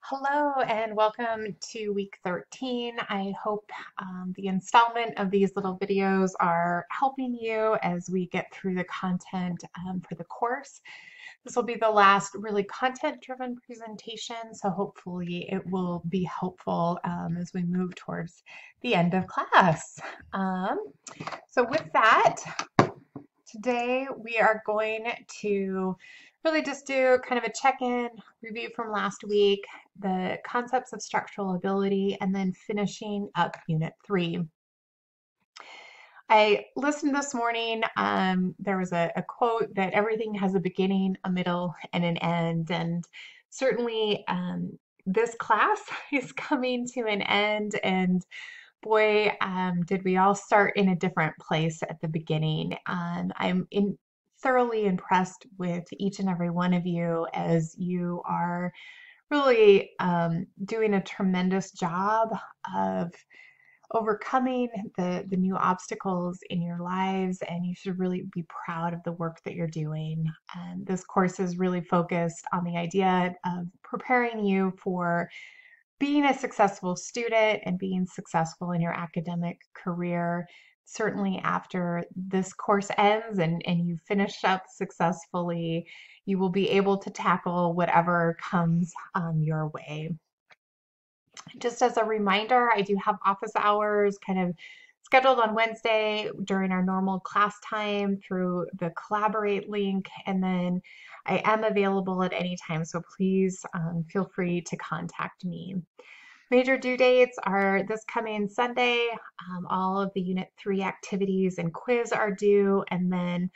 Hello and welcome to week 13. I hope the installment of these little videos are helping you as we get through the content for the course. This will be the last really content-driven presentation, so hopefully it will be helpful as we move towards the end of class. So with that, today we are going to really just do kind of a check-in, review from last week, the concepts of structural ability, and then finishing up Unit 3. I listened this morning, there was a quote that everything has a beginning, a middle, and an end, and certainly this class is coming to an end, and boy, did we all start in a different place at the beginning. Thoroughly impressed with each and every one of you as you are really doing a tremendous job of overcoming the new obstacles in your lives, and you should really be proud of the work that you're doing. And this course is really focused on the idea of preparing you for being a successful student and being successful in your academic career. Certainly after this course ends and you finish up successfully, you will be able to tackle whatever comes your way. Just as a reminder, I do have office hours kind of scheduled on Wednesday during our normal class time through the Collaborate link, and then I am available at any time, so please feel free to contact me. Major due dates are this coming Sunday. All of the Unit 3 activities and quiz are due, and then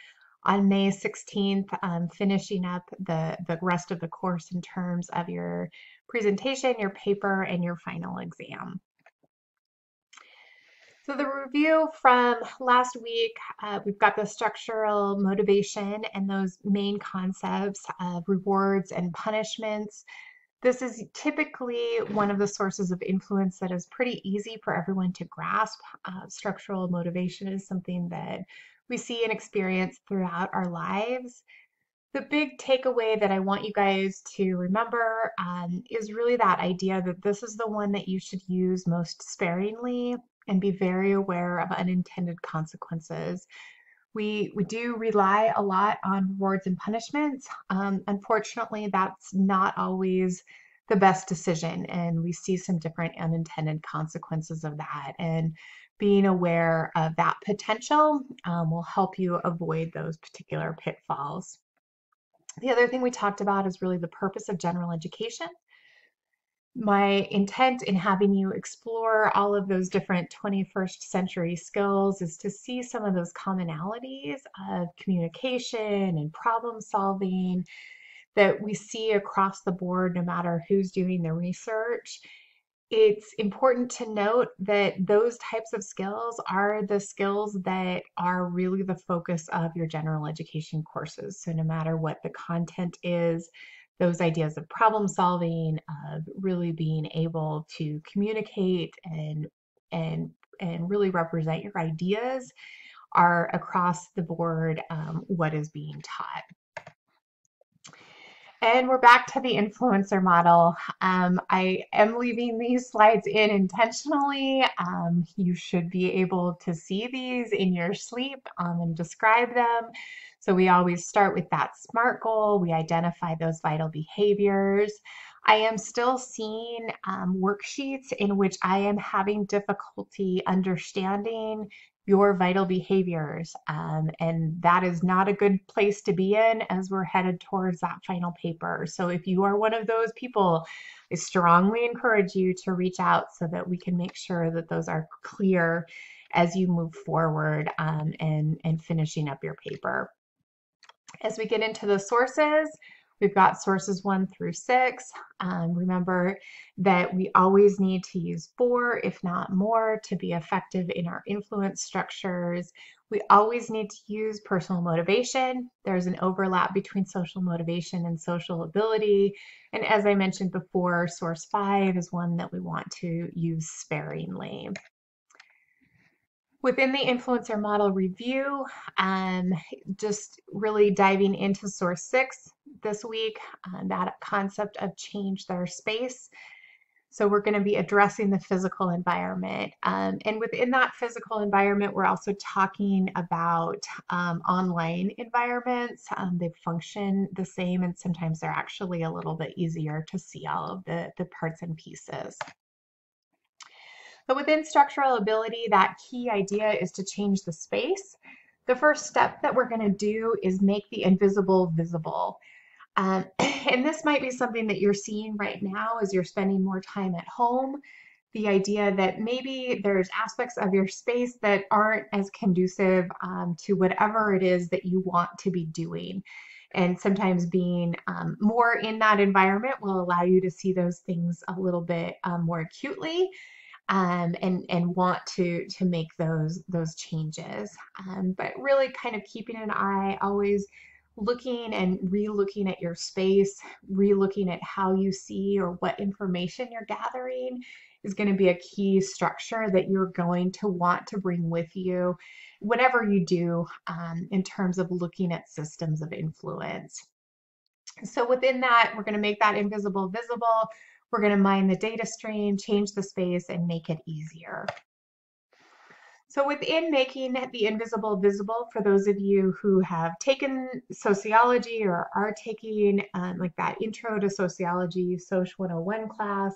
on May 16th, finishing up the rest of the course in terms of your presentation, your paper, and your final exam. So the review from last week, we've got the structural motivation and those main concepts of rewards and punishments. This is typically one of the sources of influence that is pretty easy for everyone to grasp. Structural motivation is something that we see and experience throughout our lives. The big takeaway that I want you guys to remember is really that idea that this is the one that you should use most sparingly and be very aware of unintended consequences. We do rely a lot on rewards and punishments. Unfortunately, that's not always the best decision, and we see some different unintended consequences of that. And being aware of that potential will help you avoid those particular pitfalls. The other thing we talked about is really the purpose of general education. My intent in having you explore all of those different 21st century skills is to see some of those commonalities of communication and problem solving that we see across the board, no matter who's doing the research. It's important to note that those types of skills are the skills that are really the focus of your general education courses. So no matter what the content is, those ideas of problem solving, of really being able to communicate and really represent your ideas are across the board what is being taught. And we're back to the influencer model. I am leaving these slides in intentionally. You should be able to see these in your sleep and describe them. So we always start with that SMART goal. We identify those vital behaviors. I am still seeing worksheets in which I am having difficulty understanding your vital behaviors. And that is not a good place to be in as we're headed towards that final paper. So if you are one of those people, I strongly encourage you to reach out so that we can make sure that those are clear as you move forward and finishing up your paper. As we get into the sources, we've got sources 1 through 6. Remember that we always need to use 4, if not more, to be effective in our influence structures. We always need to use personal motivation. There's an overlap between social motivation and social ability. And as I mentioned before, source 5 is one that we want to use sparingly. Within the influencer model review, just really diving into source 6 this week, that concept of change their space. So we're going to be addressing the physical environment. And within that physical environment, we're also talking about online environments. They function the same, and sometimes they're actually a little bit easier to see all of the parts and pieces. But within structural ability, that key idea is to change the space. The first step that we're going to do is make the invisible visible. And this might be something that you're seeing right now as you're spending more time at home. The idea that maybe there's aspects of your space that aren't as conducive to whatever it is that you want to be doing. And sometimes being more in that environment will allow you to see those things a little bit more acutely. And want to make those changes, but really kind of keeping an eye, always looking and re-looking at your space, re-looking at how you see or what information you're gathering is going to be a key structure that you're going to want to bring with you whatever you do in terms of looking at systems of influence. So within that, we're going to make that invisible visible. We're going to mine the data stream, change the space, and make it easier. So within making the invisible visible, for those of you who have taken sociology or are taking like that intro to sociology, Soc 101 class,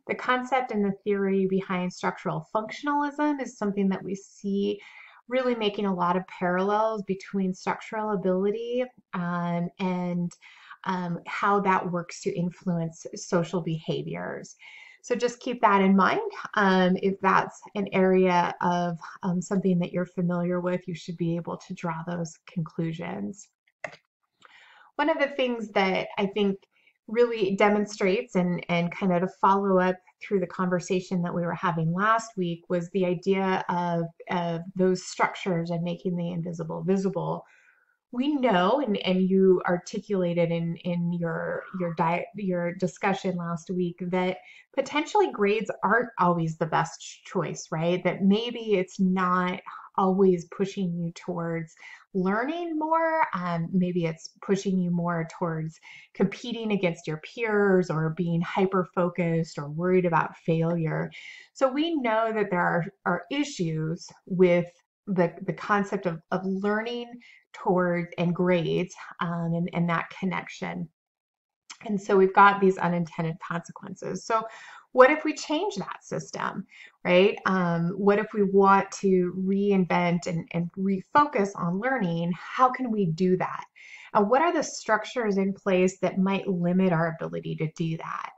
the concept and the theory behind structural functionalism is something that we see really making a lot of parallels between structural ability and how that works to influence social behaviors. So just keep that in mind. If that's an area of something that you're familiar with, you should be able to draw those conclusions. One of the things that I think really demonstrates and kind of to follow up through the conversation that we were having last week was the idea of those structures and making the invisible visible. We know, and you articulated in your discussion last week, that potentially grades aren't always the best choice, right? That maybe it's not always pushing you towards learning more. Maybe it's pushing you more towards competing against your peers or being hyper-focused or worried about failure. So we know that there are issues with the concept of learning towards and grades and that connection. And so we've got these unintended consequences. So what if we change that system, right? What if we want to reinvent and refocus on learning? How can we do that? And what are the structures in place that might limit our ability to do that?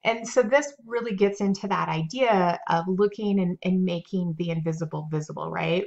And so this really gets into that idea of looking and making the invisible visible, right?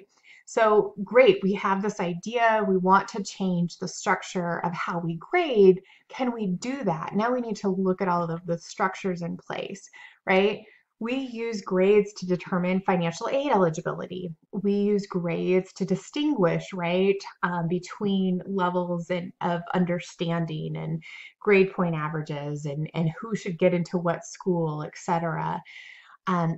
So great, we have this idea, we want to change the structure of how we grade. Can we do that? Now we need to look at all of the structures in place, right? We use grades to determine financial aid eligibility. We use grades to distinguish, right, between levels of understanding and grade point averages and who should get into what school, etc.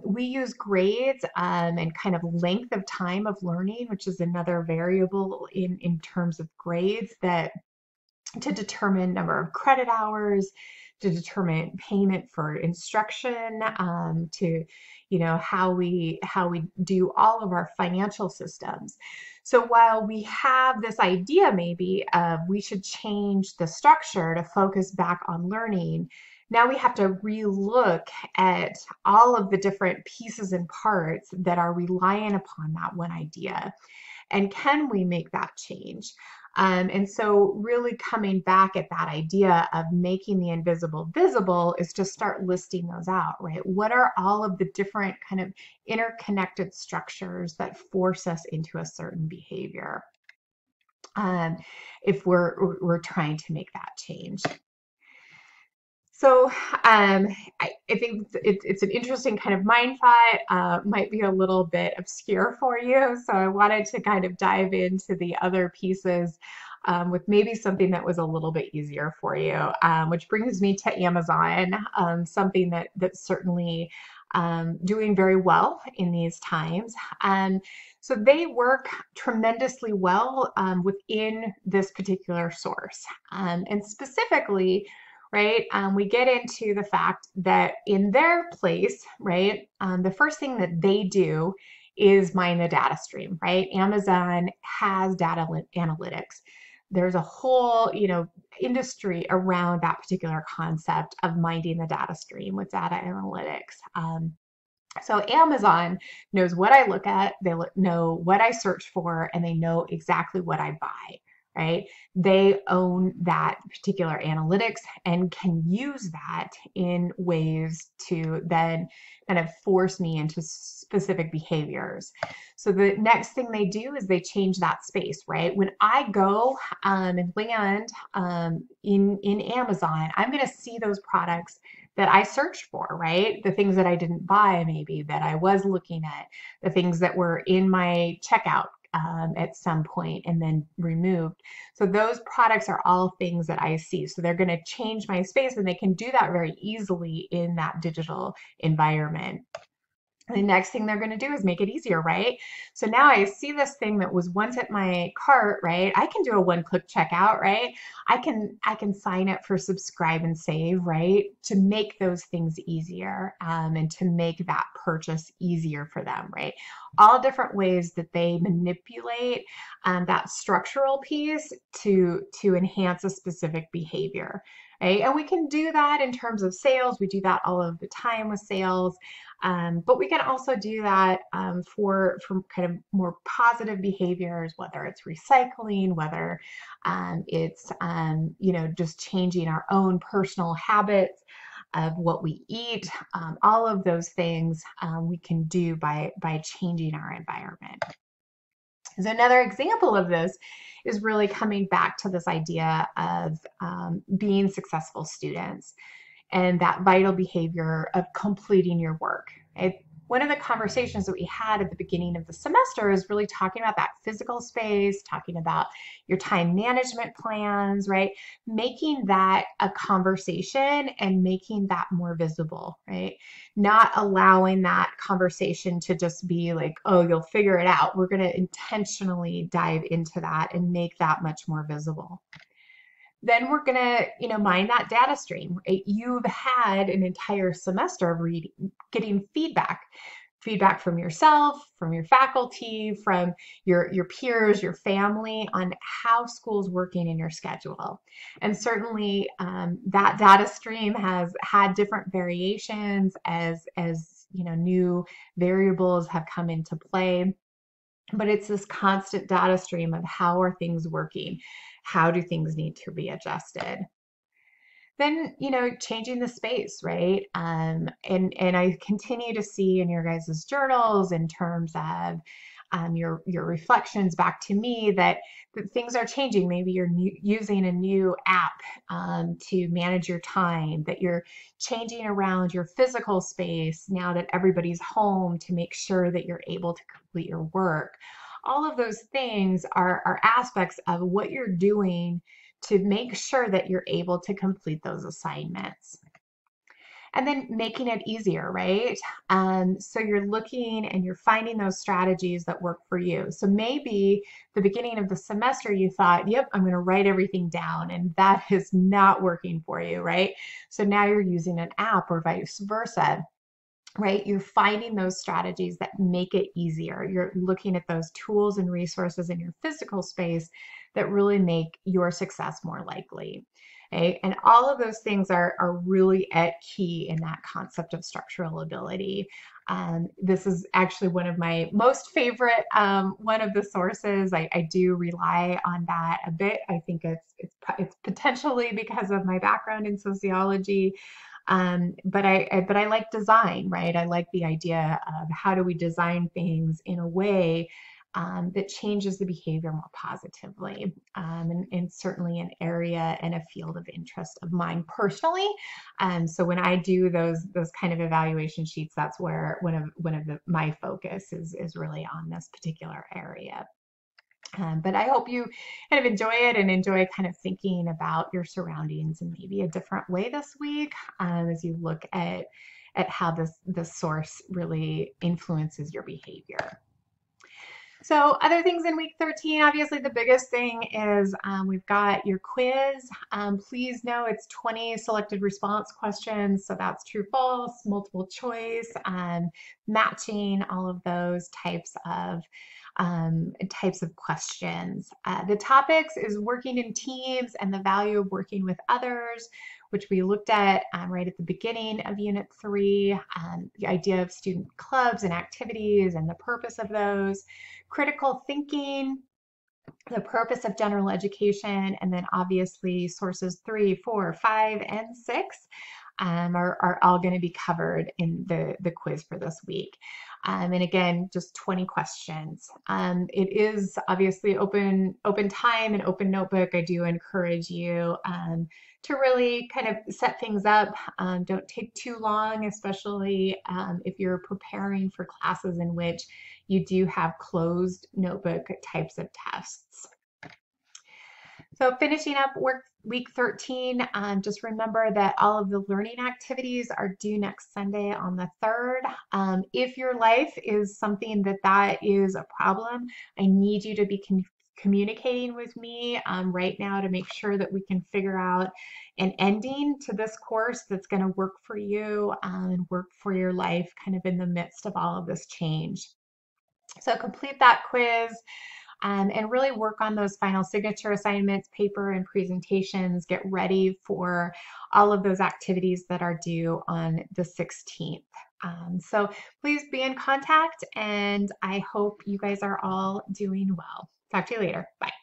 We use grades and kind of length of time of learning, which is another variable in terms of grades that to determine number of credit hours, to determine payment for instruction, to how we do all of our financial systems. So while we have this idea maybe of we should change the structure to focus back on learning, now we have to relook at all of the different pieces and parts that are reliant upon that one idea. And can we make that change? And so really coming back at that idea of making the invisible visible is to start listing those out, right? What are all of the different kind of interconnected structures that force us into a certain behavior if we're trying to make that change? So I think it's an interesting kind of mind thought, might be a little bit obscure for you. So I wanted to kind of dive into the other pieces with maybe something that was a little bit easier for you, which brings me to Amazon, something that certainly doing very well in these times. So they work tremendously well within this particular source. And specifically, right, we get into the fact that in their place, right, the first thing that they do is mine the data stream, right? Amazon has data analytics. There's a whole, industry around that particular concept of mining the data stream with data analytics. So Amazon knows what I look at, they know what I search for, and they know exactly what I buy, right? They own that particular analytics and can use that in ways to then kind of force me into specific behaviors. So the next thing they do is they change that space, right? When I go and land in Amazon, I'm going to see those products that I searched for, right? The things that I didn't buy, maybe that I was looking at, the things that were in my checkout at some point and then removed. So those products are all things that I see. So they're going to change my space, and they can do that very easily in that digital environment. The next thing they're going to do is make it easier, right? So now I see this thing that was once at my cart, right? I can do a one-click checkout, right? I can sign up for subscribe and save, right? To make those things easier and to make that purchase easier for them, right? All different ways that they manipulate that structural piece to enhance a specific behavior, right? And we can do that in terms of sales. We do that all of the time with sales. But we can also do that for kind of more positive behaviors, whether it's recycling, whether it's just changing our own personal habits of what we eat. All of those things we can do by changing our environment. So another example of this is really coming back to this idea of being successful students and that vital behavior of completing your work. One of the conversations that we had at the beginning of the semester is really talking about that physical space, talking about your time management plans, right? Making that a conversation and making that more visible, right? Not allowing that conversation to just be like, oh, you'll figure it out. We're going to intentionally dive into that and make that much more visible. Then we're going to, mine that data stream, right? You've had an entire semester of getting feedback from yourself, from your faculty, from your peers, your family on how school's working in your schedule. And certainly that data stream has had different variations as new variables have come into play. But it's this constant data stream of how are things working? How do things need to be adjusted? Then, changing the space, right? And I continue to see in your guys' journals in terms of your reflections back to me that things are changing. Maybe you're using a new app to manage your time, that you're changing around your physical space now that everybody's home to make sure that you're able to complete your work. All of those things are aspects of what you're doing to make sure that you're able to complete those assignments. And then making it easier, right? So you're looking and you're finding those strategies that work for you. So maybe the beginning of the semester you thought, yep, I'm going to write everything down, and that is not working for you, right? So now you're using an app or vice versa. Right? You're finding those strategies that make it easier. You're looking at those tools and resources in your physical space that really make your success more likely. Okay? And all of those things are really at key in that concept of structural ability. This is actually one of my most favorite, one of the sources. I do rely on that a bit. I think it's potentially because of my background in sociology. But I like design, right? I like the idea of how do we design things in a way that changes the behavior more positively, and certainly an area and a field of interest of mine personally. So when I do those kind of evaluation sheets, that's where one of my focus is really on this particular area. But I hope you kind of enjoy it and enjoy kind of thinking about your surroundings in maybe a different way this week, as you look at how this source really influences your behavior. So other things in week 13, obviously the biggest thing is we've got your quiz. Please know it's 20 selected response questions. So that's true, false, multiple choice, matching, all of those types of questions. The topics is working in teams and the value of working with others, which we looked at right at the beginning of Unit 3, the idea of student clubs and activities and the purpose of those, critical thinking, the purpose of general education, and then obviously sources 3, 4, 5, and 6 are all going to be covered in the quiz for this week. And again, just 20 questions. It is obviously open time and open notebook. I do encourage you to really kind of set things up. Don't take too long, especially if you're preparing for classes in which you do have closed notebook types of tests. So finishing up week 13, just remember that all of the learning activities are due next Sunday on the 3rd. If your life is something that is a problem, I need you to be communicating with me right now to make sure that we can figure out an ending to this course that's going to work for you and work for your life kind of in the midst of all of this change. So complete that quiz. And really work on those final signature assignments, paper and presentations. Get ready for all of those activities that are due on the 16th. So please be in contact, and I hope you guys are all doing well. Talk to you later. Bye.